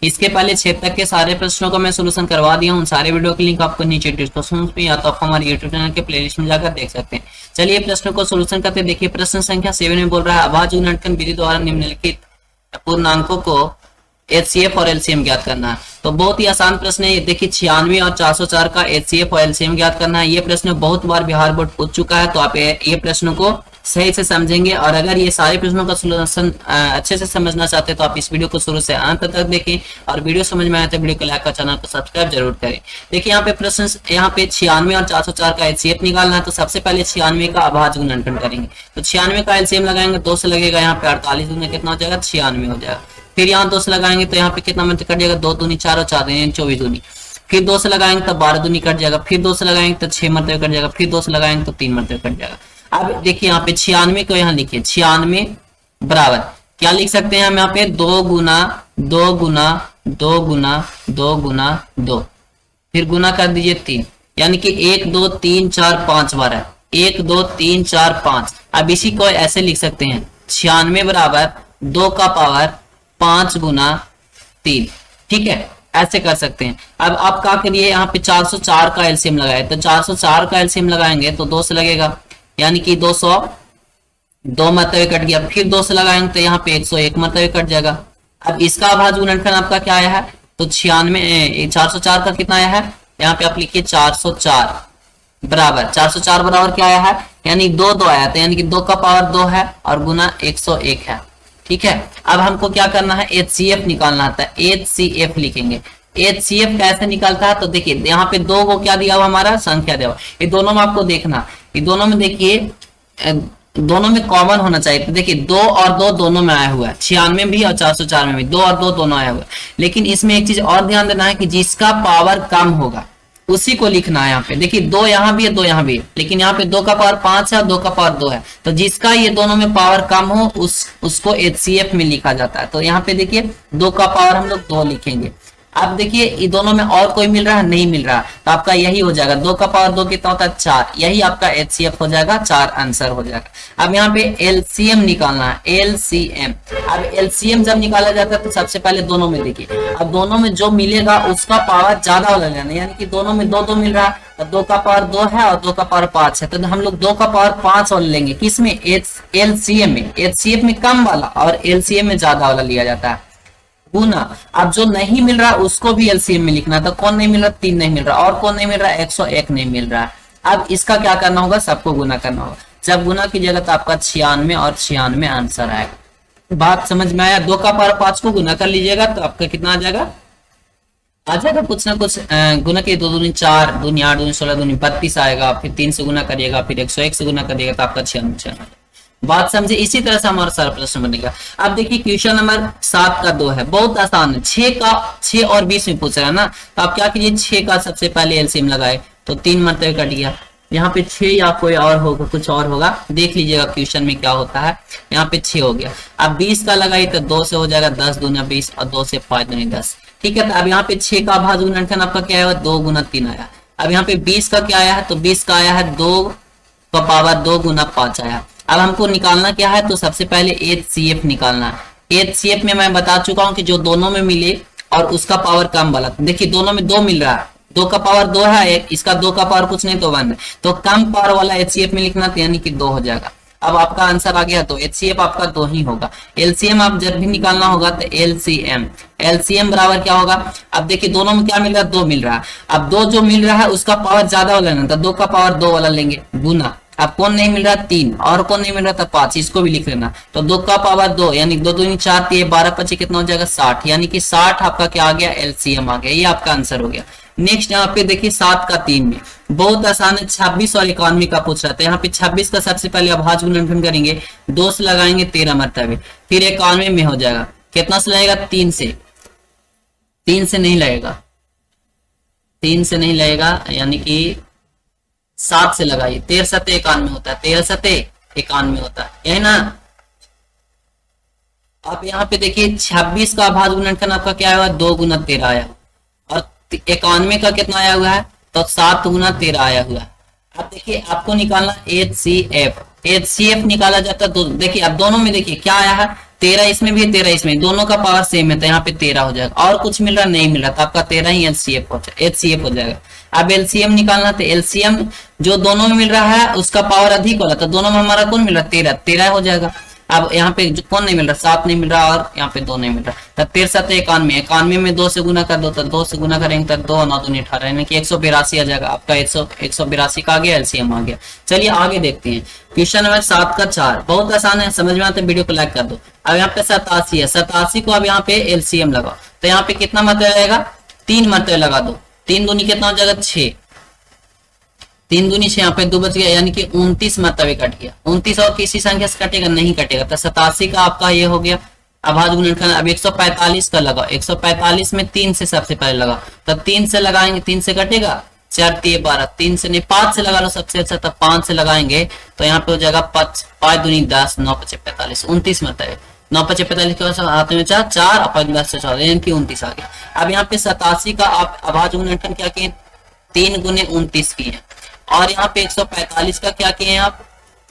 इसके पहले 6 तक के सारे प्रश्नों को मैं सोल्यूशन करवा दिया हूँ। उन सारे वीडियो के लिंक आपको नीचे डिस्क्रिप्शन में या तो आप हमारे यूट्यूब चैनल के प्लेलिस्ट में जाकर देख सकते हैं। चलिए प्रश्नों को सोल्यूशन करते हैं। देखिए प्रश्न संख्या 7 में बोल रहा है अभाज्य गुणनखंड विधि द्वारा निम्नलिखित पूर्णांकों को HCF और LCM ज्ञात करना है। तो बहुत ही आसान प्रश्न है ये। देखिए 96 और 404 का HCF और LCM ज्ञात करना है। ये प्रश्न बहुत बार बिहार बोर्ड पूछ चुका है, तो आप ये प्रश्न को सही से समझेंगे। और अगर ये सारे प्रश्नों का सोल्यूशन अच्छे से समझना चाहते हैं तो आप इस वीडियो को शुरू से अंत तक देखें, और वीडियो समझ में आए तो वीडियो को लाइक और चैनल को सब्सक्राइब जरूर करें। देखिए यहाँ पे प्रश्न, यहाँ पे 96 और 404 का HCF निकालना है। तो सबसे पहले 96 का अभाज्य गुणनखंड करेंगे। तो 96 का LCM लगाएंगे, 2 से लगेगा, यहाँ पे 48 दूनी कितना हो जाएगा, 96 हो जाएगा। फिर यहाँ 2 से लगाएंगे तो यहाँ पे कितना मिनट कट जाएगा, 2 दूनी 4 और 4 दूनी 24 दूनी। फिर 2 से लगाएंगे तो 12 दूनी कट जाएगा। फिर 2 से लगाएंगे तो 6 मरतबे कट जाएगा। फिर 2 से लगाएंगे तो 3 मरतबे कट जाएगा। अब देखिए यहाँ पे 96 को यहाँ लिखिए, 96 बराबर क्या लिख सकते हैं हम यहाँ पे, 2 गुना 2 गुना 2 गुना 2 गुना 2, फिर गुना कर दीजिए 3, यानी कि 1 2 3 4 5 बार है, 1 2 3 4 5। अब इसी को ऐसे लिख सकते हैं, 96 बराबर 2 का पावर 5 गुना 3। ठीक है, ऐसे कर सकते हैं। अब आप क्या करिए, यहाँ पे 404 का LCM लगाए, तो 404 का LCM लगाएंगे तो 2 से लगेगा, यानी कि 202 मरतबे कट गया। फिर 2 से लगाएंगे तो यहाँ पे 101 मरतबे कट जाएगा। अब इसका अभाज्य गुणनखंड आपका क्या आया है, तो 404 का कितना आया है, यहाँ पे आप लिखिए 404 बराबर 404 बराबर क्या आया है, यानी 2 2 आया था, यानी कि 2 का पावर 2 है और गुना 101 है। ठीक है, अब हमको क्या करना है, HCF निकालना था। HCF लिखेंगे। HCF कैसे निकालता है, तो देखिए यहाँ पे 2 को क्या दिया हुआ, हमारा संख्या दिया हुआ। ये दोनों में आपको देखना, ये दोनों में देखिए दोनों में कॉमन होना चाहिए। तो देखिए 2 और 2 दोनों में आया हुआ है, 96 में भी और 404 में भी 2 और 2 दोनों आया हुआ है। लेकिन इसमें एक चीज और ध्यान देना है कि जिसका पावर कम होगा उसी को लिखना है। यहाँ पे देखिए 2 यहाँ भी है, 2 यहाँ भी है, लेकिन यहाँ पे 2 का पावर 5 है और 2 का पावर 2 है। तो जिसका ये दोनों में पावर कम हो उसको HCF में लिखा जाता है। तो यहाँ पे देखिए 2 का पावर हम लोग 2 लिखेंगे। अब देखिए ये दोनों में और कोई मिल रहा है, नहीं मिल रहा, तो आपका यही हो जाएगा। 2 का पावर 2 कितना होता है, 4, यही आपका HCF हो जाएगा, 4 आंसर हो जाएगा। अब यहाँ पे LCM निकालना है, LCM। अब LCM जब निकाला जाता है तो सबसे पहले दोनों में देखिए, अब दोनों में जो मिलेगा उसका पावर ज्यादा वाला लेना, यानी कि दोनों में 2 2 मिल रहा है, तो 2 का पावर 2 है और 2 का पावर 5 है, तो हम लोग 2 का पावर 5 वाला लेंगे। किसमें, LCM में। HCF में कम वाला और LCM में ज्यादा वाला लिया जाता है, गुना। अब जो नहीं मिल रहा उसको भी LCM में लिखना था। कौन नहीं मिल रहा, 3 नहीं मिल रहा, और कौन नहीं मिल रहा, 101 नहीं मिल रहा है। अब इसका क्या करना होगा, सबको गुना करना होगा। जब गुना कीजिएगा तो आपका 96 और 96 आंसर आएगा। बात समझ में आया। 2 का पावर 5 को गुना कर लीजिएगा तो आपका कितना आ जाएगा, कुछ ना कुछ गुना के 2 दूनी 4, दूनी 8, दूनी 16, दूनी 32 आएगा। फिर 3 से गुना करिएगा, फिर 101 से गुना करिएगा तो आपका 96। बात समझे। इसी तरह से हमारा सारा प्रश्न बनेगा। अब देखिए क्वेश्चन नंबर 7 का 2 है, बहुत आसान है। 6 और 20 में पूछ रहा है ना, तो आप क्या कीजिए, 6 का सबसे पहले LCM लगाए तो 3 मरतबे कट गया। यहाँ पे 6 या कोई और होगा, कुछ और होगा, देख लीजिएगा क्वेश्चन में क्या होता है। यहाँ पे 6 हो गया। अब 20 का लगाई तो 2 से हो जाएगा, 10 दूना 20 और 2 से 5 दूनी 10। ठीक है, तो अब यहाँ पे 6 का अभाज्य गुणनखंड आपका क्या है, 2 गुना 3 आया। अब यहाँ पे 20 का क्या आया है, तो 20 का आया है 2 का पावर 2 गुना 5 आया। अब हमको निकालना क्या है, तो सबसे पहले HCF निकालना है। HCF में मैं बता चुका हूं कि जो दोनों में मिले और उसका पावर कम वाला। देखिए दोनों में 2 मिल रहा है, 2 का पावर 2 है, इसका 2 का पावर कुछ नहीं तो 1 है, तो कम पावर वाला HCF में लिखना, यानी कि 2 हो जाएगा। अब आपका आंसर आ गया, तो HCF आपका 2 ही होगा। LCM आप जब भी निकालना होगा तो LCM बराबर क्या होगा। अब देखिए दोनों में क्या मिल रहा है, 2 मिल रहा है। अब 2 जो मिल रहा है उसका पावर ज्यादा वाला लेना, तो 2 का पावर 2 वाला लेंगे, गुना। अब कौन नहीं मिल रहा, 3, और कौन नहीं मिल रहा था, 5, इसको भी लिख लेना। तो 2 का पावर 2, यानी 2 दूनी 4, 12 25 कितना हो जाएगा, 60, यानी कि 60 आपका क्या आ गया, LCM आ गया। ये आपका आंसर हो गया। नेक्स्ट यहाँ पे देखिए 7 का 3 में बहुत आसान है, 26 और 91 का पूछ रहा था। यहाँ पे 26 का सबसे पहले अभाज्य गुणनखंड करेंगे, 2 से लगाएंगे 13 मरतबे, फिर 91 में हो जाएगा, कितना से लगेगा, 3 से। 3 से नहीं लगेगा, 3 से नहीं लगेगा, यानी कि 7 से लगाइए। 13 सते 91 होता है, 13 सते 91 होता है, यही ना। आप यहाँ पे देखिए 26 का अभाज्य गुणनखंड आपका क्या आया, 2 गुना 13 आया, और 91 का कितना आया हुआ है, तो 7 गुना 13 आया हुआ है। अब देखिए आपको निकालना HCF निकाला जाता है। तो देखिए अब दोनों में देखिए क्या आया है, 13 इसमें भी है, 13 इसमें, दोनों का पावर सेम है तो यहाँ पे 13 हो जाएगा। और कुछ मिल रहा नहीं मिल रहा तो आपका 13 ही एचसीएफ हो जाएगा। अब एलसीएम निकालना, तो एलसीएम जो दोनों में मिल रहा है उसका पावर अधिक वाला, तो दोनों में हमारा कौन मिल रहा है 13, 13 हो जाएगा। अब यहाँ पे जो कौन नहीं मिल रहा, 7 नहीं मिल रहा और यहाँ पे 2 नहीं मिल रहा, तो 13 7 91, 91 में 2 से गुना कर दो तो 2 से गुना करेंगे तो 2 9 दूनी 18, यानी कि 182 आ जाएगा आपका। 182 का आ गया, एलसीएम आ गया। चलिए आगे देखते हैं क्वेश्चन नंबर 7 का 4, बहुत आसान है, समझ में आते वीडियो को लाइक कर दो। अब यहाँ पे 87 है, 87 को अब यहाँ पे एलसीएम लगाओ तो यहाँ पे कितना मरतबा आएगा, 3 मरतबे लगा दो, 3 दूनी कितना हो जाएगा 6, 3 दूनी 6, यहाँ पे 2 बच गया, यानी कि 29 मरतबे कट गया। 29 और किसी संख्या से कटेगा नहीं कटेगा, तो 87 का आपका ये हो गया। अभाज्य गुणनखंड अब 145 का लगाओ, 145 में 3 से सबसे पहले लगाओ, तो 3 से लगाएंगे 3 से कटेगा, 4 3 12, 3 से नहीं 5 से लगा लो सबसे अच्छा, तो 5 से लगाएंगे तो यहाँ पे हो जाएगा 5 दूनी 10, 9 5 45, 29 मरतबे, 9 5 45 के हाथ में 4 4 और 5 10 से 14, यानी कि 29 आ गया। अब यहाँ पे 87 का आप अभाज्य गुणनखंड क्या किए, 3 गुने 29 किए, और यहाँ पे 145 का क्या किए हैं आप,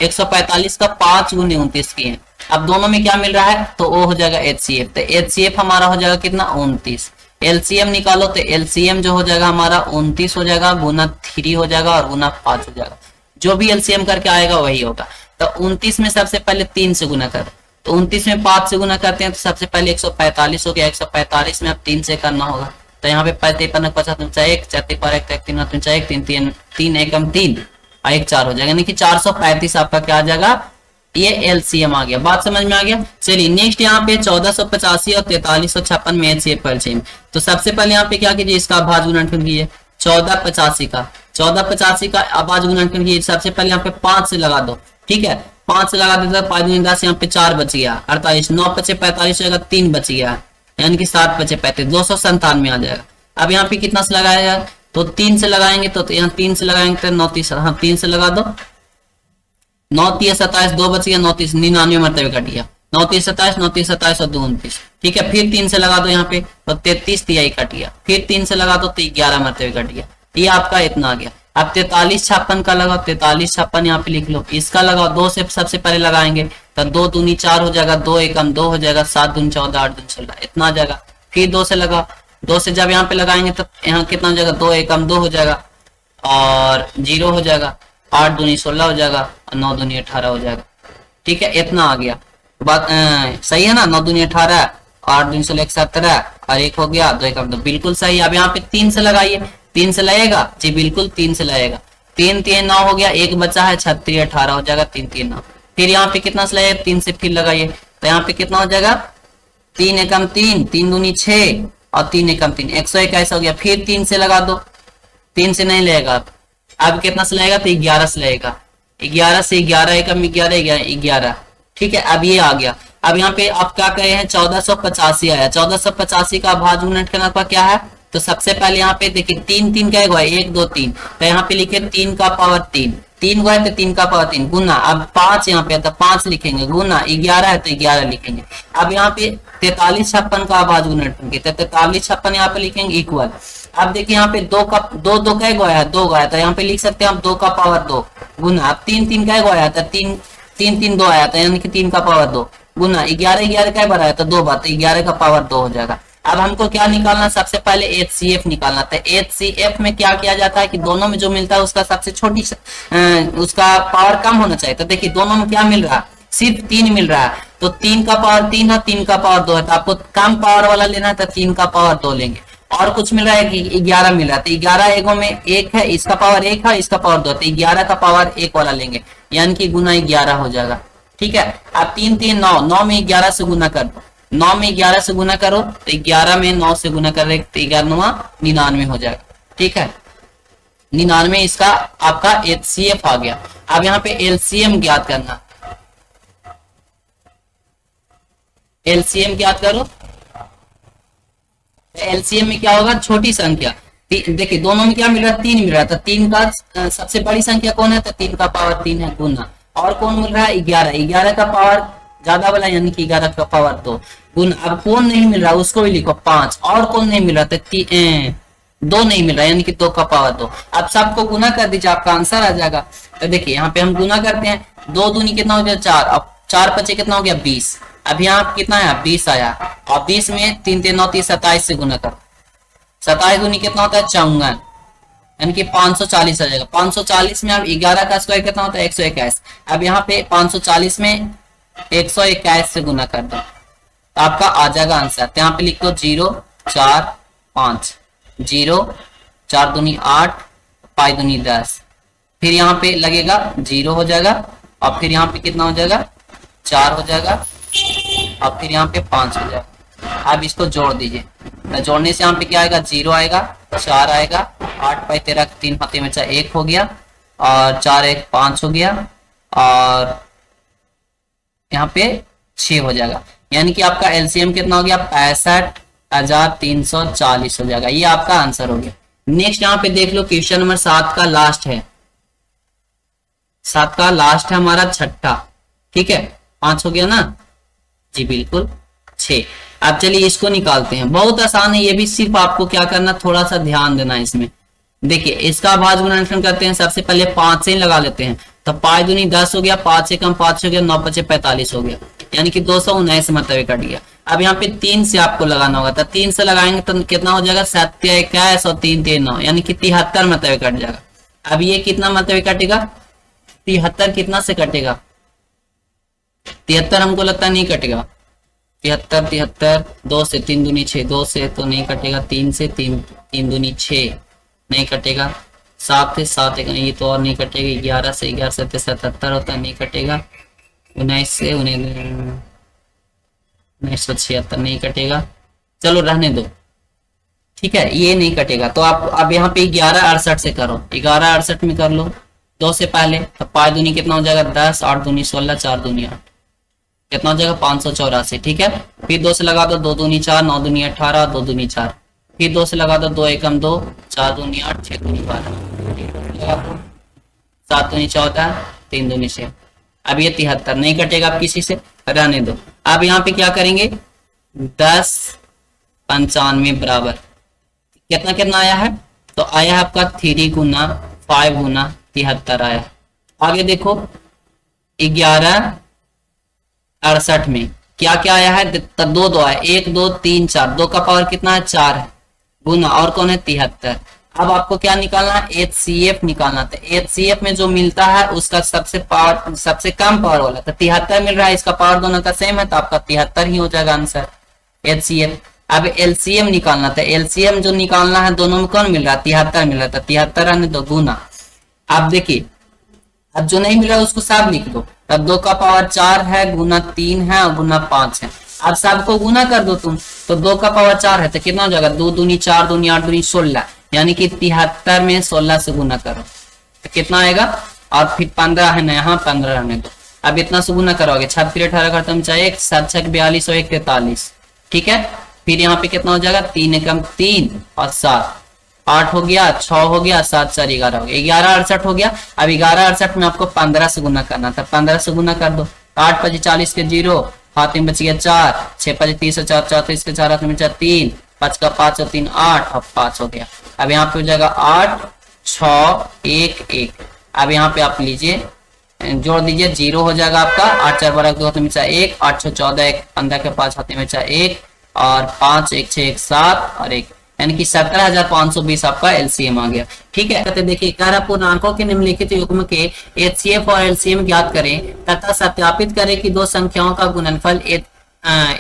145 का 5 गुने 29 किए हैं। अब दोनों में क्या मिल रहा है, तो वो हो जाएगा एचसीएफ, तो एचसीएफ हमारा हो जाएगा कितना 29। एलसीएम निकालो तो एलसीएम जो हो जाएगा हमारा 29 हो जाएगा, गुना 3 हो जाएगा और गुना 5 हो जाएगा, जो भी एलसीएम करके आएगा वही होगा। तो 29 में सबसे पहले 3 से गुना करो, तो 29 में 5 से गुना करते हैं तो सबसे पहले 145 हो गया, 145 में अब 3 से करना होगा, तो यहाँ पे 53 50 1 4 पर 1 3 3 3 3 3 एकम 3 और 1 4 हो जाएगा, यानी कि 435 आपका क्या आ जाएगा, ये एलसीएम आ गया। बात समझ में आ गया। चलिए नेक्स्ट यहाँ पे 1485 और 4356 में एचसीएफ एलसीएम, तो सबसे पहले यहाँ पे क्या कीजिए, इसका अभाज्य गुणनखंड कीजिए 1485 का, 1485 का अभाज्य गुणनखंड कीजिए। सबसे पहले यहाँ पे 5 से लगा दो, ठीक है, 5 से लगा देता 5 दूनी 10, यहाँ पे 4 बच गया 48, 9 5 45 हो जाएगा, 3 बच गया, यानी कि 7 5 35, 297 आ जाएगा। अब यहाँ पे कितना से लगाया जाए, तो 3 से लगाएंगे, तो यहाँ 3 से लगाएंगे तो 9 30, हाँ 3 से लगा दो, 9 3 27, 2 बच गया, 9 30 99 मरतबे कट गया, 9 3 27, 9 3 27 और 2 29, ठीक है। फिर 3 से लगा दो यहाँ पे तो 33 तिहाई कट गया, फिर 3 से लगा दो तो 11 मरतबे कट गया, ये आपका इतना आ गया। अब 43 56 का लगाओ, 43 56 यहाँ पे लिख लो, इसका लगाओ 2 से सबसे पहले लगाएंगे तो 2 दूनी 4 हो जाएगा, 2 एकम 2 हो जाएगा, 7 दूनी 14, 8 दूनी 16, इतना आ जाएगा। फिर 2 से लगाओ, 2 से जब यहाँ पे लगाएंगे तो यहाँ कितना हो जाएगा, 2 एकम 2 हो जाएगा और 0 हो जाएगा, 8 दूनी 16 हो जाएगा और 9 दूनी 18 हो जाएगा, ठीक है, इतना आ गया। बात सही है ना, 9 दूनी 18, 8 दूनी 16 17 और 1 हो गया, 2 एकम 2, बिल्कुल सही। अब यहाँ पे 3 से लगाइए, 3 से लगेगा जी, बिल्कुल 3 से लगेगा, 3 3 9 हो गया, 1 बचा है 36 18 हो जाएगा, 3 3 9। फिर यहाँ पे कितना से लगेगा, 3 से फिर लगाइए तो यहाँ पे कितना हो जाएगा, 3 एकम 3, 3 दूनी 6 और 3 एकम 3, 121 हो गया। फिर 3 से लगा दो, 3 से नहीं लगेगा, अब कितना से लगेगा, तो 11 से लगेगा, 11 से 11 एकम 11 11, ठीक है। अब ये आ गया। अब यहाँ पे आप क्या कहे हैं, 1485 आया, 1485 का अभाज्य गुणनखंड आपका क्या है, तो सबसे पहले यहाँ पे देखिए 3 3 का 1 2 3, तो यहाँ पे लिखे 3 का पावर 3, 3 गो है तो 3 का पावर 3 गुना, अब 5 यहाँ पे तो 5 लिखेंगे, गुना 11 है तो 11 लिखेंगे। अब यहाँ पे 43 56 का अभाज्य गुणनखंड के, तो 43 56 यहाँ पे लिखेंगे इक्वल। अब देखिए यहाँ पे 2 का 2 2 का गया है, 2 गया था, यहाँ पे लिख सकते हैं हम 2 का पावर 2 गुना, अब 3 3 का गया था, 3 3 3 2 आया था, यानी कि 3 का पावर 2 गुना 11 11 का बढ़ाया तो 2 बात, 11 का पावर 2 हो जाएगा। अब हमको क्या निकालना, सबसे पहले एचसीएफ निकालना था। एचसीएफ में क्या किया जाता है कि दोनों में जो मिलता है उसका सबसे छोटी उसका पावर कम होना चाहिए। तो देखिए दोनों में क्या मिल रहा है, सिर्फ 3 मिल रहा है, तो 3 का पावर 3 है, 3 का पावर 2 है, तो आपको कम पावर वाला लेना है तो 3 का पावर 2 लेंगे। और कुछ मिल रहा है कि 11 मिल रहा है, तो 11 एगो में 1 है, इसका पावर 1 है, इसका पावर 2, तो 11 का पावर 1 वाला लेंगे, यानी कि गुना 11 हो जाएगा, ठीक है। अब 3 3 9, 9 में 11 से गुना कर दो, 9 में 11 से गुना करो तो 11 में 9 से गुना कर रहे तो 11 9 99 हो जाएगा, ठीक है। 99 इसका आपका एचसीएफ आ गया। अब यहाँ पे एलसीएम ज्ञात करना, एलसीएम ज्ञात करो। एलसीएम में क्या होगा, छोटी संख्या, देखिए दोनों में क्या मिल रहा है, 3 मिल रहा था, 3 का सबसे बड़ी संख्या कौन है, तो 3 का पावर 3 है गुना, और कौन मिल रहा है 11, 11 का पावर ज्यादा वाला, यानी कि 11 का पावर 2 गुना। अब कौन नहीं मिल रहा उसको भी लिखो 5, और कौन नहीं मिल रहा, तो 2 नहीं मिल रहा, यानी कि 2 का पावर 2। अब सबको गुना कर दीजिए, आपका आंसर आ जाएगा। तो देखिए यहाँ पे हम गुना करते हैं, 2 दूनी कितना हो गया 4, अब 4 5 कितना हो गया 20, अब यहाँ कितना आया 20 आया, और 20 में 3 3 9 30 27 से गुना कर, 27 दूनी कितना होता है 54, यानी कि 540 आ जाएगा। 540 में अब 11 का स्क्वायर कितना होता है 121। अब यहाँ पे 540 में 121 से गुना कर दो तो आपका आ जाएगा आंसर। तो यहाँ पे लिख दो 0 4 5, 0 4 दूनी 8, 5 दूनी 10, फिर यहाँ पे लगेगा 0 हो जाएगा, और फिर यहाँ पे कितना हो जाएगा 4 हो जाएगा, और फिर यहाँ पे 5 हो जाएगा। अब इसको जोड़ दीजिए, तो जोड़ने से यहाँ पे क्या आएगा 0 आएगा, 4 आएगा, 8 5 13, 3 हाथे में 1 हो गया, और 4 1 5 हो गया, और यहाँ पे 6 हो जाएगा। यानी कि आपका एलसीएम कितना हो गया 65,340 हो जाएगा। ये आपका आंसर हो गया। नेक्स्ट यहाँ पे देख लो क्वेश्चन नंबर 7 का लास्ट है, 7 का लास्ट है हमारा छठा, ठीक है 5 हो गया ना जी, बिल्कुल 6। अब चलिए इसको निकालते हैं, बहुत आसान है ये भी, सिर्फ आपको क्या करना थोड़ा सा ध्यान देना है इसमें। देखिए इसका भाज्य गुणनफल करते हैं, सबसे पहले 5 से ही लगा लेते हैं, तो 5 दूनी 10 हो गया, 5 से कम 5 हो गया, 9 5 45 हो गया, यानी कि 219 मतलब कट गया। अब यहाँ पे 3 से आपको लगाना होगा, तो 3 से लगाएंगे तो कितना हो जाएगा 27 और 3 3 9, यानी कि 73 मतलब कट जाएगा। अब ये कितना मतलब कटेगा 73, कितना से कटेगा 73, हमको लगता है नहीं कटेगा 73 73, 2 से 3 दूनी 6, 2 से तो नहीं कटेगा, 3 से 3 3 दूनी 6 नहीं कटेगा, 7 से 7 ये तो और नहीं कटेगा, 11 से 11 से 77 होता है नहीं कटेगा, 19 से 1976 नहीं कटेगा, चलो रहने दो, ठीक है ये नहीं कटेगा। तो आप अब यहाँ पे 11 68 से करो, 11 68 में कर लो 2 से पहले, तो 5 दूनी कितना हो जाएगा 10, 8 दूनी 16, 4 दूनी 8, कितना हो जाएगा 584, ठीक है। फिर 2 से लगा दो 2 दूनी 4, 9 दूनी 18, 2 दूनी 4, फिर 2 से लगा दो 2 एकम 2, 4 दूनी 8, 6 दूनी 12, 7 दूनी 14, 3 दूनी 6। अब ये 73 नहीं कटेगा, अब किसी से रहने दो। अब यहाँ पे क्या करेंगे 10 95 बराबर कितना कितना आया है, तो आया है आपका 3 गुना 5 गुना 73 आया। आगे देखो 11 68 में क्या क्या आया है, दो दो आया, 1 2 3 4, 2 का पावर कितना है 4 है, गुना और कौन है 73। अब आपको क्या निकालना है HCF निकालना था, HCF में जो मिलता है उसका सबसे कम पावर वाला, तो 73 मिल रहा है, इसका पावर दोनों का सेम है, तो आपका 73 ही हो जाएगा आंसर HCF। अब LCM निकालना था, LCM जो निकालना है दोनों में कौन मिल रहा है 73 मिल रहा था, 73 आने दो गुना। अब देखिए अब जो नहीं मिल रहा है उसको सब लिख दो, तब 2 का पावर 4 है, गुना 3 है और गुना 5 है। अब सबको गुना कर दो तुम, तो 2 का पावर 4 है तो कितना हो जाएगा 2 दूनी 4 दूनी 8 दूनी 16, यानी कि 73 में 16 से गुना करो तो कितना आएगा, और फिर 15 है ना यहाँ 15 रहने दो। अब इतना से गुना करोगे 6 फिर 18 करते हम चाहे 1 7 6 42 और 1 43, ठीक है। फिर यहाँ पे कितना हो जाएगा 3 एकम 3 और 7, 8 हो गया, 6 हो गया, 7 4 11 हो गया, 11 68 हो गया। अब 11 68 में आपको 15 से गुना करना था, 15 से गुना कर दो, 8 5 40 के 0, हाथ में बच गया 4, 6 5 30 4 34 के 4 हाथ में 4 3, 5 का 5 और 3 8 और 5 हो गया। अब यहाँ पे हो जाएगा 8 6 1 1। अब यहाँ पे आप लीजिए जोड़ दीजिए 0 हो जाएगा आपका, 8 4 12 2 हाथ में 1, 8 6 14 1 15 के 5 हाथ में 1 और 5 1 6 1 7 और 1, यानी कि 17,520 आपका एलसीएम आ गया, ठीक है। कहते देखिए 11 पूर्णांकों के निम्नलिखित युग्म के HCF और LCM ज्ञात करें तथा सत्यापित करें कि दो संख्याओं का गुणनफल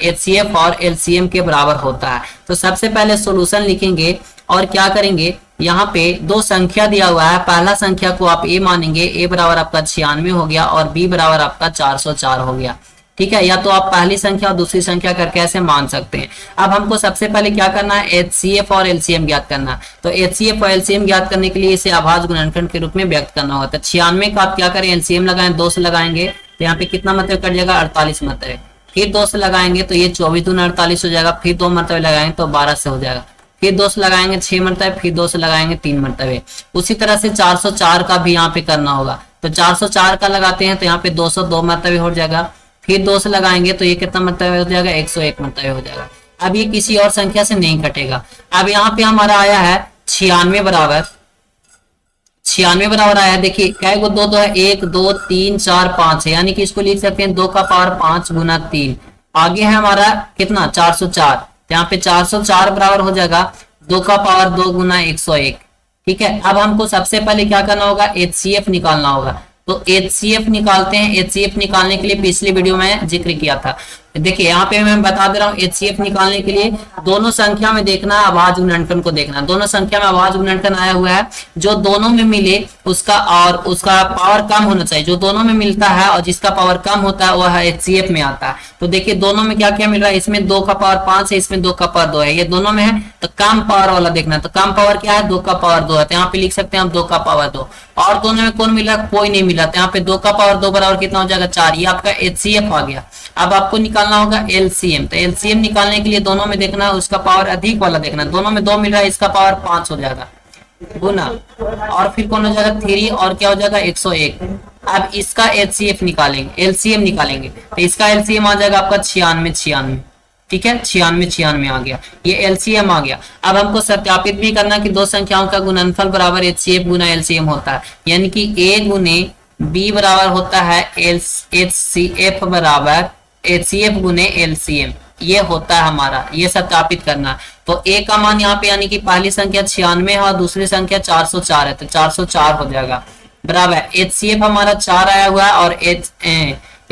HCF और LCM के बराबर होता है। तो सबसे पहले सॉल्यूशन लिखेंगे और क्या करेंगे, यहाँ पे दो संख्या दिया हुआ है, पहला संख्या को आप A मानेंगे, A बराबर आपका 96 हो गया और B बराबर आपका 404 हो गया, ठीक है। या तो आप पहली संख्या और दूसरी संख्या करके ऐसे मान सकते हैं। अब हमको सबसे पहले क्या करना है HCF और LCM ज्ञात करना है। तो HCF और LCM ज्ञात करने के लिए इसे अभाज्य गुणनखंड के रूप में व्यक्त करना होगा। तो 96 का आप क्या करें LCM लगाएं, 2 से लगाएंगे तो यहाँ पे कितना मतलब कट जाएगा 48 मतलब, फिर 2 से लगाएंगे तो ये 24 दूना 48 हो जाएगा, फिर 2 मरतबे लगाएंगे तो 12 से हो जाएगा, फिर 2 से लगाएंगे 6 मरतबे, फिर 2 से लगाएंगे 3 मरतबे। उसी तरह से 404 का भी यहाँ पे करना होगा। तो 404 का लगाते हैं तो यहाँ पे 202 मरतबे हो जाएगा, फिर 2 से लगाएंगे तो ये कितना मरतबे हो जाएगा 101 मरतबे हो जाएगा। अब ये किसी और संख्या से नहीं कटेगा। अब यहाँ पे हमारा आया है 96 बराबर आया है। देखिए क्या को 2 2 है, 1 2 3 4 5 है, यानी कि इसको लिख सकते हैं 2 का पावर 5 गुना 3 आगे है हमारा कितना 404, यहाँ पे 404 बराबर हो जाएगा 2 का पावर 2 गुना 101। ठीक है, अब हमको सबसे पहले क्या करना होगा, HCF निकालना होगा। तो HCF निकालते हैं। HCF निकालने के लिए पिछली वीडियो में जिक्र किया था। देखिए यहाँ पे मैं बता दे रहा हूँ, HCF निकालने के लिए दोनों संख्या में देखना, आवाज गुणनखंड को देखना। दोनों संख्या में आवाज गुणनखंड आया हुआ है, जो दोनों में मिले उसका और उसका पावर कम होना चाहिए। जो दोनों में मिलता है और जिसका पावर कम होता है वह HCF में आता है। तो देखिए दोनों में क्या क्या मिल रहा है, इसमें 2 का पावर 5 है, इसमें 2 का पावर 2 है, ये दोनों में है। तो कम पावर वाला देखना है। तो कम पावर क्या है, 2 का पावर 2 है, तो यहाँ पे लिख सकते हैं हम 2 का पावर 2। और दोनों में कौन मिला, कोई नहीं मिला, तो यहाँ पे 2 का पावर 2 बराबर कितना हो जाएगा 4। ये आपका HCF आ गया। अब आपको निकालना होगा LCM। तो LCM निकालने के लिए दोनों में देखना है, उसका पावर अधिक वाला देखना है। दोनों में 2 मिल रहा है, इसका पावर 5 हो जाएगा गुना, और फिर कौन हो जाएगा 3, और क्या हो जाएगा 101। अब इसका LCF निकालेंगे, LCM निकालेंगे, तो इसका LCM आ जाएगा आपका 96। ठीक है, 96 आ गया, ये LCM आ गया। अब हमको सत्यापित भी करना कि दो संख्याओं का गुणनफल बराबर HCF गुना LCM होता है, यानी कि A गुने B बराबर होता है HCF बराबर HCF गुने LCM, ये होता है हमारा, ये सत्यापित करना। तो A का मान यहाँ पे यानी कि पहली संख्या 96 है और दूसरी संख्या 404 है, तो 404 हो जाएगा बराबर। HCF हमारा 4 आया हुआ है और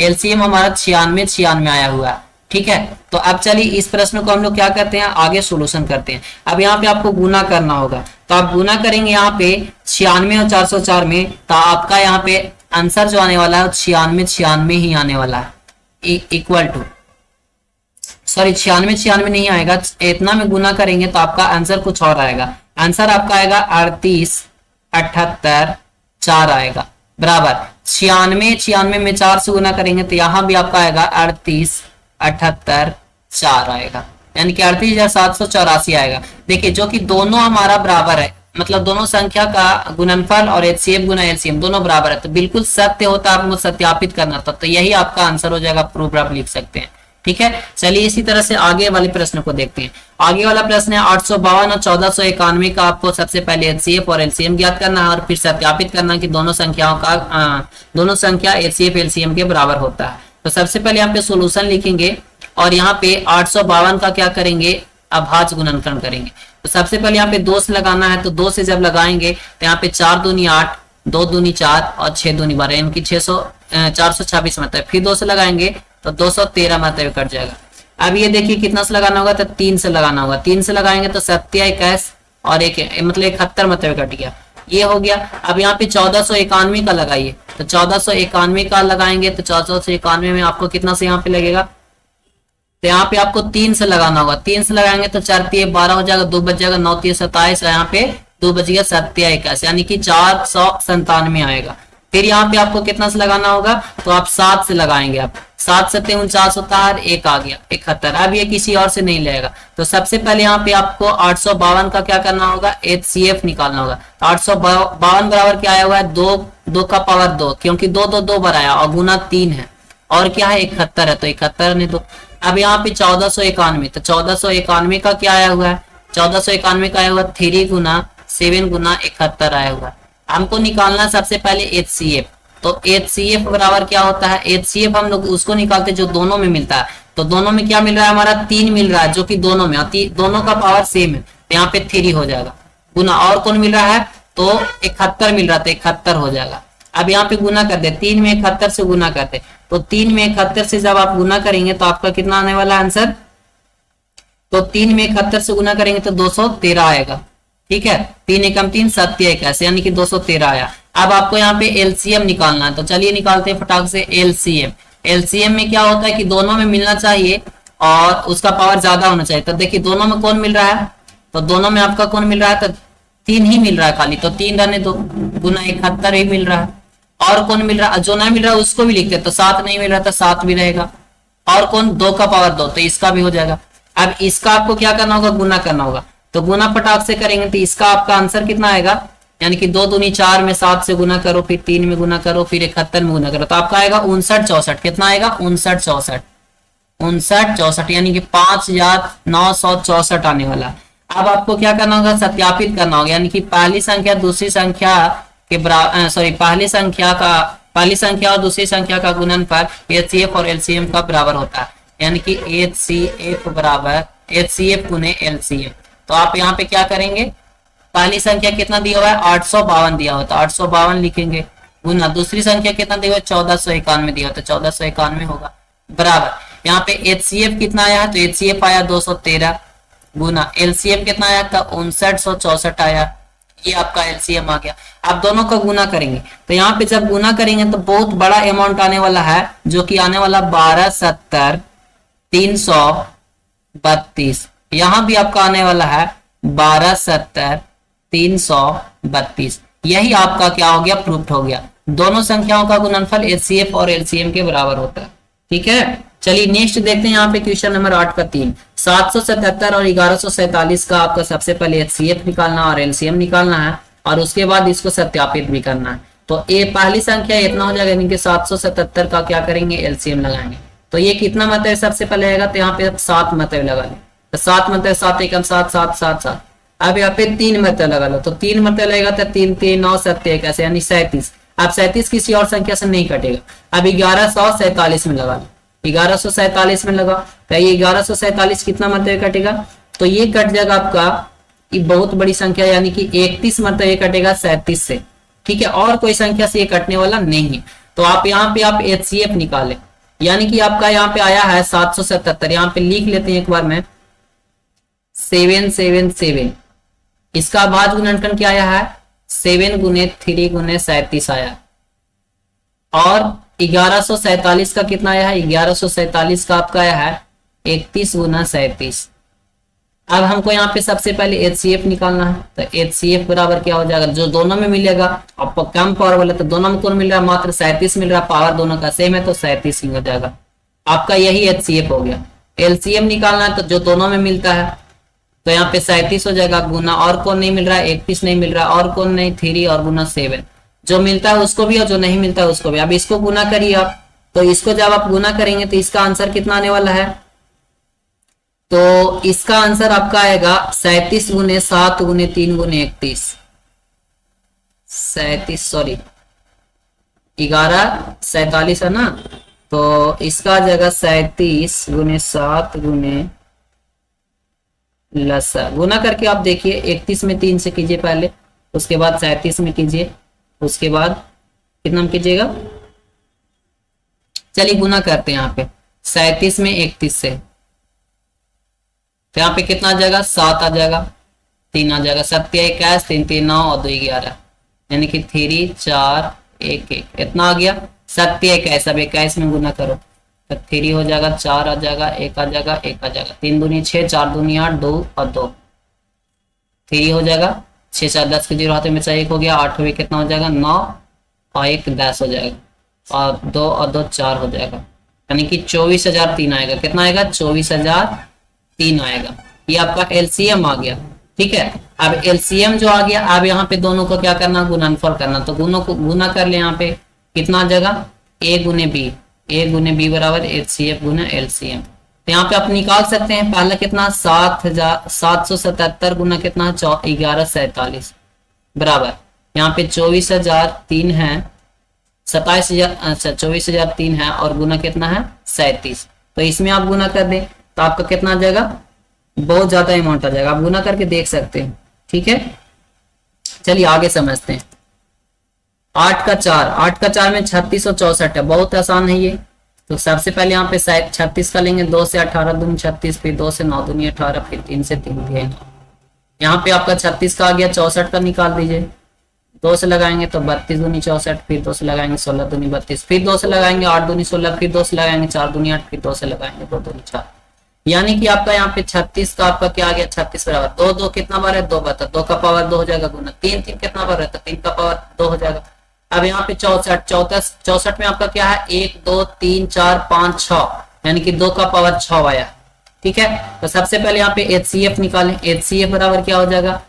LCM हमारा 96 आया हुआ है। ठीक है, तो अब चलिए इस प्रश्न को हम लोग क्या करते हैं, आगे सोल्यूशन करते हैं। अब यहाँ पे आपको गुना करना होगा, तो आप गुना करेंगे यहाँ पे 96 और 404 में, तो आपका यहाँ पे आंसर जो आने वाला है 96 ही आने वाला है, इक्वल टू, सॉरी 96 नहीं आएगा, इतना में गुना करेंगे तो आपका आंसर कुछ और आएगा। आंसर आपका आएगा 38 78 4 आएगा बराबर। 96 में 4 से गुना करेंगे तो यहाँ भी आपका आएगा 38 78 4 आएगा, यानी कि 38,784 आएगा। देखिए जो कि दोनों हमारा बराबर है, मतलब दोनों संख्या का गुणनफल और HCF गुना LCM दोनों बराबर है, तो बिल्कुल सत्य होता है, आपको सत्यापित करना था, तो यही आपका आंसर हो जाएगा, प्रूफ आप लिख सकते हैं। ठीक है, चलिए इसी तरह से आगे वाले प्रश्न को देखते हैं। आगे वाला प्रश्न है 852 और 1491 का आपको सबसे पहले HCF और LCM ज्ञात करना है और फिर सत्यापित करना कि दोनों संख्याओं का दोनों संख्या HCF LCM के बराबर होता है। तो सबसे पहले यहाँ पे सोल्यूशन लिखेंगे और यहाँ पे 852 का क्या करेंगे, अभाज्य गुणनखंड करेंगे। तो सबसे पहले यहाँ पे 2 से लगाना है, तो 2 से जब लगाएंगे तो यहाँ पे 4 दूनी 8, 2 दूनी 4 और 6 दूनी 12, इनकी 426 मतलब, फिर 2 से लगाएंगे तो 213 मतलब कट जाएगा। अब ये देखिए कितना से लगाना होगा, तो 3 से लगाना होगा, 3 से लगाएंगे तो 27 और 1 मतलब 71 मतलब कट गया, ये हो गया। अब यहाँ पे 1491 का लगाइए, तो 1491 का लगाएंगे तो 1491 में आपको कितना से यहाँ पे लगेगा, तो यहाँ पे आपको 3 से लगाना होगा, 3 से लगाएंगे तो 4 3 12 हो जाएगा, 2 बच जाएगा, 9 3 27, यहाँ पे 2 बच गया 27, यानी कि 497 आएगा। फिर यहाँ पे आपको कितना से लगाना होगा, तो आप 7 से लगाएंगे, आप 7 7 49 होता है, 1 आ गया 71। अब ये किसी और से नहीं लगेगा, तो सबसे पहले यहाँ पे आपको 852 का क्या करना होगा, HCF निकालना होगा। 852 बराबर क्या आया हुआ है, 2 का पावर 2, क्योंकि 2 बार आया और गुना 3 है, और क्या है 71 है, तो 71 ने 2। अब यहाँ पे 1491, तो 1491 का क्या आया हुआ है, 1491 का आया हुआ 3 गुना 7 गुना 71 आया हुआ है। हमको निकालना सबसे पहले HCF, तो HCF बराबर क्या होता है, HCF हम लोग उसको निकालते जो दोनों में मिलता है। तो दोनों में क्या मिल रहा है, हमारा 3 मिल रहा है, जो कि दोनों में दोनों का पावर सेम है, तो यहाँ पे 3 हो जाएगा गुना, और कौन मिल रहा है, तो 71 मिल रहा था, 71 हो जाएगा। अब यहाँ पे गुना कर दे, 3 में 71 से गुना करते, तो 3 में 71 से जब आप गुना करेंगे तो आपका कितना आने वाला आंसर, तो 3 में 71 से गुना करेंगे तो 213 आएगा। ठीक है, 3 एकम 3 27, यानी कि 213 आया। अब आपको यहाँ पे LCM निकालना है, तो चलिए निकालते हैं फटाक से LCM। LCM में क्या होता है कि दोनों में मिलना चाहिए और उसका पावर ज्यादा होना चाहिए। तो देखिए दोनों में कौन मिल रहा है, तो दोनों में आपका कौन मिल रहा है, तो 3 ही मिल रहा है खाली, तो 3 रहने दो, गुना 71 ही मिल रहा है। और कौन मिल रहा है, जो नहीं मिल रहा है उसको भी लिखते, तो 7 नहीं मिल रहा था, 7 भी रहेगा। और कौन, 2 का पावर 2, तो इसका भी हो जाएगा। अब इसका आपको क्या करना होगा, गुना करना होगा, तो गुना पटाख से करेंगे तो इसका आपका आंसर कितना आएगा, यानी कि 2 दूनी 4 में 7 से गुना करो, फिर 3 में गुना करो, फिर 71 में गुना करो, तो आपका आएगा 59 64। कितना आएगा, 59 64, यानी कि 5964 आने वाला। अब आपको क्या करना होगा, सत्यापित करना होगा, यानी कि पहली संख्या दूसरी संख्या के बराबर, सॉरी पहली संख्या और दूसरी संख्या का गुणनफल HCF और LCM का बराबर होता है। यानी कि HCF बराबर HCF गुने LCM। तो आप यहाँ पे क्या करेंगे, पहली संख्या कितना दिया हुआ है 852 दिया हुआ, तो 852 लिखेंगे, गुना दूसरी संख्या कितना दिया हुआ है 1491 दिया हुआ, तो 1491 होगा, बराबर यहाँ पे HCF कितना आया है, तो HCF आया 213, गुना LCM कितना आया था 5964 आया, ये आपका LCM आ गया। आप दोनों का गुना करेंगे, तो यहाँ पे जब गुना करेंगे तो बहुत बड़ा अमाउंट आने वाला है, जो कि आने वाला 1270,332। यहाँ भी आपका आने वाला है 1270,332। यही आपका क्या हो गया, प्रूफ हो गया। दोनों संख्याओं का गुणनफल HCF और LCM के बराबर होता है। ठीक है, चलिए नेक्स्ट देखते हैं यहाँ पे क्वेश्चन नंबर 8 का 3। 777 और 1147 का आपका सबसे पहले HCF निकालना और LCM निकालना है, और उसके बाद इसको सत्यापित भी करना है। तो ये पहली संख्या इतना हो जाएगा, यानी कि 777 का क्या करेंगे, LCM लगाएंगे। तो ये कितना मतलब सबसे पहले आएगा, तो यहाँ पे 7 मतलब लगा लें, तो 7 मतलब 7 एकम 7 7 7 7। अब यहाँ पे 3 मतलब लगा लो, तो 3 मतलब लगेगा तो 3 3 9 7 1 ऐसे, यानी 37। अब 37 किसी और संख्या से नहीं कटेगा। अब 1147 में लगा लो, 1147 में लगा, तो ये 1147 कितना मतलब कटेगा, तो ये कट जाएगा आपका, ये बहुत बड़ी संख्या, यानी कि 31 मतलब ये कटेगा 37 से। ठीक है, और कोई संख्या से ये कटने वाला नहीं है। तो आप यहाँ पे आप HCF निकालें, यानी कि आपका यहाँ पे आया है 777। यहाँ पे लिख लेते हैं एक बार में 777। इसका भाज्य गुणनखंड क्या आया है, 7 गुने 3 गुने 37 आया, और 1147 का कितना आया है, 1147 का आपका आया है 31 गुना 37। अब हमको यहाँ पे सबसे पहले HCF निकालना है, तो HCF बराबर क्या हो जाएगा, जो दोनों में मिलेगा, आपको कम पावर वाला, तो दोनों में कौन मिल रहा है, मात्र 37 मिल रहा है, पावर दोनों का सेम है, तो 37 ही हो जाएगा। आपका यही HCF हो गया। LCM निकालना है, तो जो दोनों में मिलता है, तो यहाँ पे 37 हो जाएगा, गुना और कौन नहीं मिल रहा है, 31 नहीं मिल रहा, और कौन नहीं 3 और गुना 7, जो मिलता है उसको भी और जो नहीं मिलता है उसको भी। अब इसको गुना करिए आप, तो इसको जब आप गुना करेंगे तो इसका आंसर कितना आने वाला है, तो इसका आंसर आपका आएगा 37 गुने 7 गुने 3 गुने 31, 1147 है ना, तो इसका आ जाएगा 37 गुने 7 गुने लसा, गुना करके आप देखिए 31 में 3 से कीजिए पहले, उसके बाद 37 में कीजिए, उसके बाद कितना में कीजिएगा, चलिए गुना करते हैं। यहाँ पे 37 में 31 से, तो यहाँ पे कितना आ जाएगा, 7 आ जाएगा, 3 आ जाएगा, 7 21 3 3 9 और 2 11, यानी कि 3 4 1 1 इतना आ गया। 7 21, अब 21 में गुना करो, तो 3 हो जाएगा, 4 आ जाएगा, 1 आ जाएगा, 1 आ जाएगा, 3 दूनी 6 4 दूनी 8 2 और 2, 3 हो जाएगा, 6 4 10 के 0 हाथ में 1 हो गया, 8 हुए कितना हो जाएगा 9 और 1 10 हो जाएगा, और 2 और 2 4 हो जाएगा, यानी कि 24,003 आएगा। कितना आएगा, 24,003 आएगा। ये आपका LCM आ गया। ठीक है, अब LCM जो आ गया, अब यहाँ पे दोनों को क्या करना, गुणनफल करना, तो दोनों को गुना कर ले। यहाँ पे कितना आ जाएगा, A गुने B, A गुने B बराबर HCF गुना LCM। तो यहाँ पे आप निकाल सकते हैं, पहला कितना 7,777 गुना कितना 1147 बराबर, यहाँ पे 24,003 है, 27,000, अच्छा 24,003 है, और गुना कितना है 37। तो इसमें आप गुना कर दें तो आपका कितना आ जाएगा, बहुत ज्यादा अमाउंट आ जाएगा, आप गुना करके देख सकते हैं। ठीक है, चलिए आगे समझते हैं। 8 का 4 में 36 और 64 है, बहुत आसान है ये। तो सबसे पहले यहाँ पे 36 का लेंगे, 2 से 18 दूनी 36, फिर 2 से 9 दूनी 18, फिर 3 से 3 दिए। यहाँ पे आपका 36 का आ गया, 64 का निकाल दीजिए, 2 से लगाएंगे तो 32 दूनी 64, फिर 2 से लगाएंगे 16 दूनी 32, फिर 2 से लगाएंगे 8 दूनी 16, फिर 2 से लगाएंगे 4 दूनी 8, फिर 2 से लगाएंगे 2 दूनी 4, यानी कि आपका यहाँ पे 36 का आपका क्या आ गया, 36 बराबर 2 2 कितना बार है 2 बता, 2 का पावर 2 हो जाएगा, गुना 3 3 कितना बार रहता, 3 का पावर 2 हो जाएगा। अब यहाँ पे 64 में आपका क्या है, 1 2 3 4 5 6, यानी कि 2 का पावर 6 आया। ठीक है, तो सबसे पहले यहाँ पे HCF निकालें। HCF बराबर क्या हो जाएगा,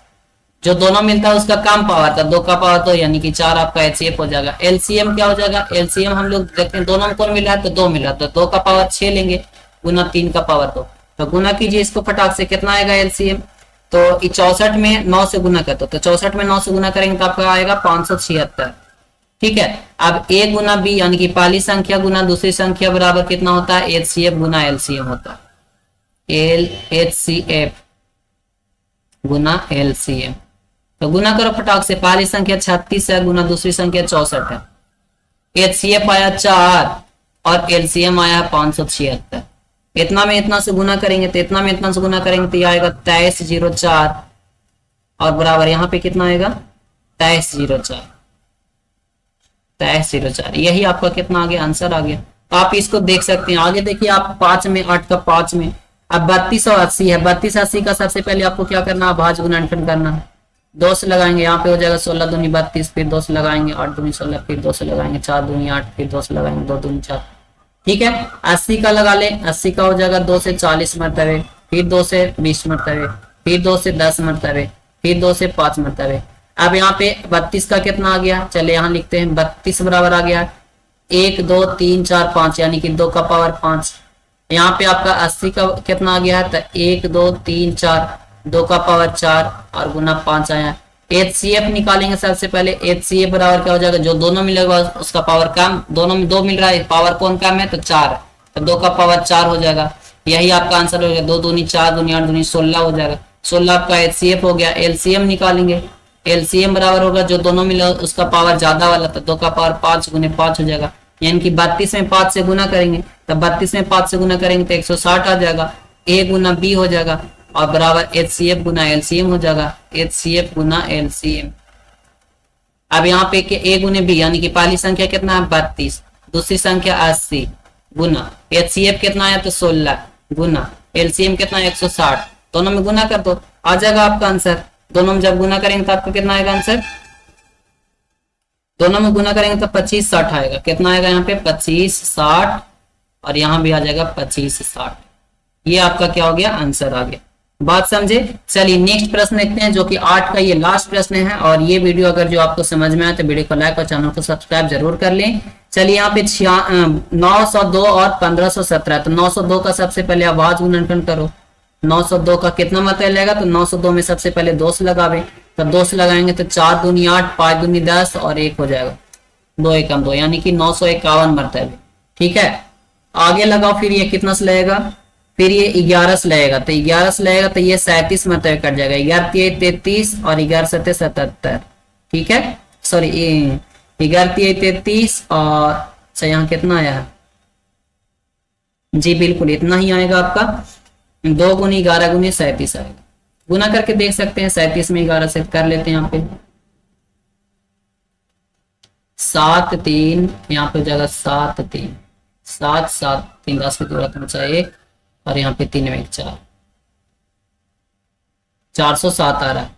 जो दोनों मिलता है उसका कम पावर था, 2 का पावर 2, यानी कि 4 आपका HCF हो जाएगा। LCM क्या हो जाएगा, LCM हम लोग देखते हैं दोनों में कौन मिल रहा है, तो 2 मिल रहा है, तो 2 का पावर 6 लेंगे, गुना 3 का पावर 2, तो गुना कीजिए इसको फटाक से, कितना आएगा LCM, तो 64 में 9 से गुना करते, तो 64 में 9 से गुना करेंगे तो आपका आएगा 576, ठीक है। अब a गुना b यानी कि पहली संख्या गुना दूसरी संख्या बराबर कितना होता है, HCF गुना LCM होता है, HCF गुना LCM। तो गुना करो फटाक से, पहली संख्या 36 है गुना दूसरी संख्या 64 है, HCF आया 4 और LCM आया 576। इतना में इतना से गुना करेंगे तो इतना में इतना से गुना करेंगे तो ये आएगा 2304 और बराबर यहाँ पे कितना आएगा 2304, 2304। यही आपका कितना आ गया, आंसर आ गया। तो आप इसको देख सकते हैं। आगे देखिए आप 5 में 8 का 5 में, अब 32 और 80 है, 32 80 का सबसे पहले आपको क्या करना है, भाज्य गुणनखंड करना है। 2 से लगाएंगे, यहाँ पे हो जाएगा 16 दूनी 32, फिर 2 से लगाएंगे 8 दूनी 16, फिर 2 से लगाएंगे 4 दूनी 8, फिर 2 से लगाएंगे 2 दूनी 4। ठीक है, 80 का लगा ले, 80 का हो जाएगा 2 से 40 मरतबे, फिर 2 से 20 मरतबे, फिर 2 से 10 मरतबे, फिर 2 से 5 मरतबे। अब यहाँ पे 32 का कितना आ गया, चले यहाँ लिखते हैं 32 बराबर आ गया 1 2 3 4 5 यानी कि 2 का पावर 5। यहाँ पे आपका 80 का कितना आ गया है, तो 1 2 3 4 2 का पावर 4 और गुना 5 आया। HCF निकालेंगे सबसे पहले, HCF बराबर क्या हो जाएगा, जो दोनों मिलेगा उसका पावर कम, दोनों में 2 मिल रहा है, पावर कौन कम है तो 4, तो 2 का पावर 4 हो जाएगा। यही आपका आंसर हो जाएगा, 2 दूनी 4 दूनी 8 दूनी 16 हो जाएगा। 16 आपका HCF हो गया। LCM निकालेंगे, LCM बराबर होगा जो दोनों मिला उसका पावर ज्यादा वाला, तो 2 का पावर 5 गुने 5 हो जाएगा, यानी कि 32 में 5 से गुना करेंगे, तब 32 में 5 से गुना करेंगे तो 160 आ जाएगा। A गुना B हो जाएगा और बराबर HCF गुना LCM हो जाएगा, HCF गुना LCM। अब यहाँ पे A गुने B यानी कि पहली संख्या कितना है 32, दूसरी संख्या 80 गुना HCF कितना है तो 16 गुना LCM कितना है 160, दोनों में गुना कर दो आ जाएगा आपका आंसर। दोनों में जब गुना करेंगे तो आपको कितना आएगा आंसर, दोनों में गुना करेंगे तो 25 60 आएगा। कितना आएगा यहाँ पे 25 60 और यहाँ भी आ जाएगा 25 60। ये आपका क्या हो गया, आंसर आ गया। बात समझे। चलिए नेक्स्ट प्रश्न देखते हैं जो कि 8 का ये लास्ट प्रश्न है। और ये वीडियो अगर जो आपको समझ में आए तो वीडियो को लाइक और चैनल को सब्सक्राइब जरूर कर लें। चलिए यहाँ पे 902 और 1517, तो 902 का सबसे पहले आवाज गुणनखंड करो। 902 का कितना मतलब लगेगा, तो 902 में सबसे पहले 2 से लगावे, तो 2 से लगाएंगे तो 4 दूनी 8, 5 दूनी 10 और 1 हो जाएगा, 2 एकम 2 यानी कि 951 मरतबे। ठीक है, आगे लगाओ, फिर ये कितना से लगेगा, फिर ये 11 से लगेगा, तो 11 से लगेगा तो ये 37 मरतबे कट जाएगा, 11 33 और 11 7 77। ठीक है, सॉरी 11 33 और अच्छा यहाँ कितना आया है जी, बिल्कुल इतना ही आएगा आपका, 2 गुनी 11 गुनी 37 आएगा। गुना करके देख सकते हैं, 37 में 11 से कर लेते हैं यहाँ पे 7 3, यहाँ पे हो जाएगा 7 3 7 7 3 10 की जरूरत बचा 1 और यहाँ पे 3 में 1 4, 407 आ रहा है।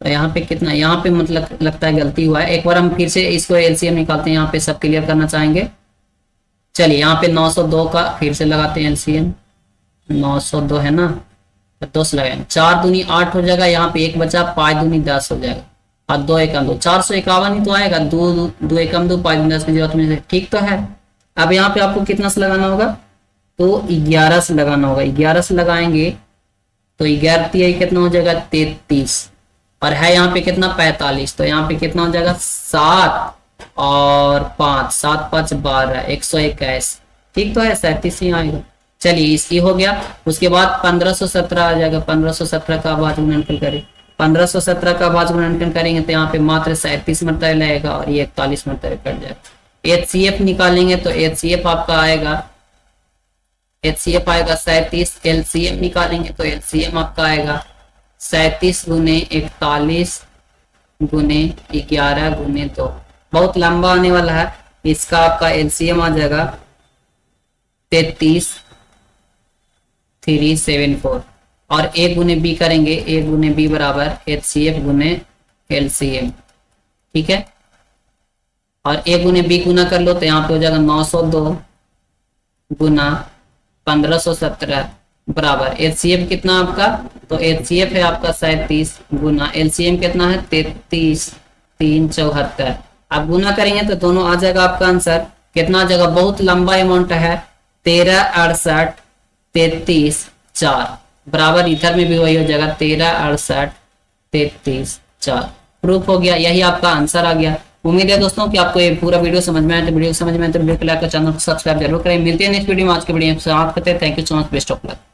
तो यहाँ पे कितना, यहाँ पे मतलब लगता है गलती हुआ है। एक बार हम फिर से इसको एलसीएम निकालते हैं, यहाँ पे सब क्लियर करना चाहेंगे। चलिए यहाँ पे 902 का फिर से लगाते हैं एलसीएम, 902 है ना, तो 2 से लगाएंगे, 4 दूनी 8 हो जाएगा, यहाँ पे 1 बचा, 5 दूनी 10 हो जाएगा और 2 एकम 2, 451 ही तो आएगा, 2 एकम 2 5 दूनी 10 की जरूरत में, ठीक तो है। अब यहाँ पे आपको कितना से लगाना होगा, तो 11 से लगाना होगा। 11 से लगाएंगे तो 11 कितना हो जाएगा 33 और है यहाँ पे कितना 45, तो यहाँ पे कितना हो जाएगा 7 और 5 7 5 12 121, ठीक तो है, 37 ही आएगा। चलिए इसी हो गया। उसके बाद 1517 आ जाएगा, 1517 का भाज्य गुणनखंड करें, 1517 का भाज्य गुणनखंड करेंगे तो यहाँ पे मात्र 37 मरतबे लगेगा और ये 41 मरतबे कट जाएगा। HCF निकालेंगे तो HCF आपका आएगा, HCF आएगा 37, LCM निकालेंगे तो LCM आपका आएगा 37 गुने 41 गुने 11 गुने 2, बहुत लंबा आने वाला है। इसका आपका LCM आ जाएगा 33374 और A गुने B करेंगे, A गुने B बराबर HCF गुने LCM, ठीक है। और A गुने B गुना कर लो तो यहाँ पे हो जाएगा 902 गुना 1517 बराबर HCF कितना आपका, तो HCF है आपका 37 गुना LCM कितना है 33 3 74। आप गुना करेंगे तो दोनों आ जाएगा आपका आंसर कितना आ जाएगा, बहुत लंबा अमाउंट है, 13 68 33 4 बराबर, इधर में भी वही हो जाएगा 13 68 33 4। प्रूफ हो गया, यही आपका आंसर आ गया। उम्मीद है दोस्तों कि आपको ये पूरा वीडियो समझ में आया। तो वीडियो समझ में आए तो वीडियो को लाइक कर चैनल को सब्सक्राइब जरूर करें। मिलते हैं नेक्स्ट वीडियो में। आज के वीडियो में समाप्त करते हैं। Thank you so much, best of luck.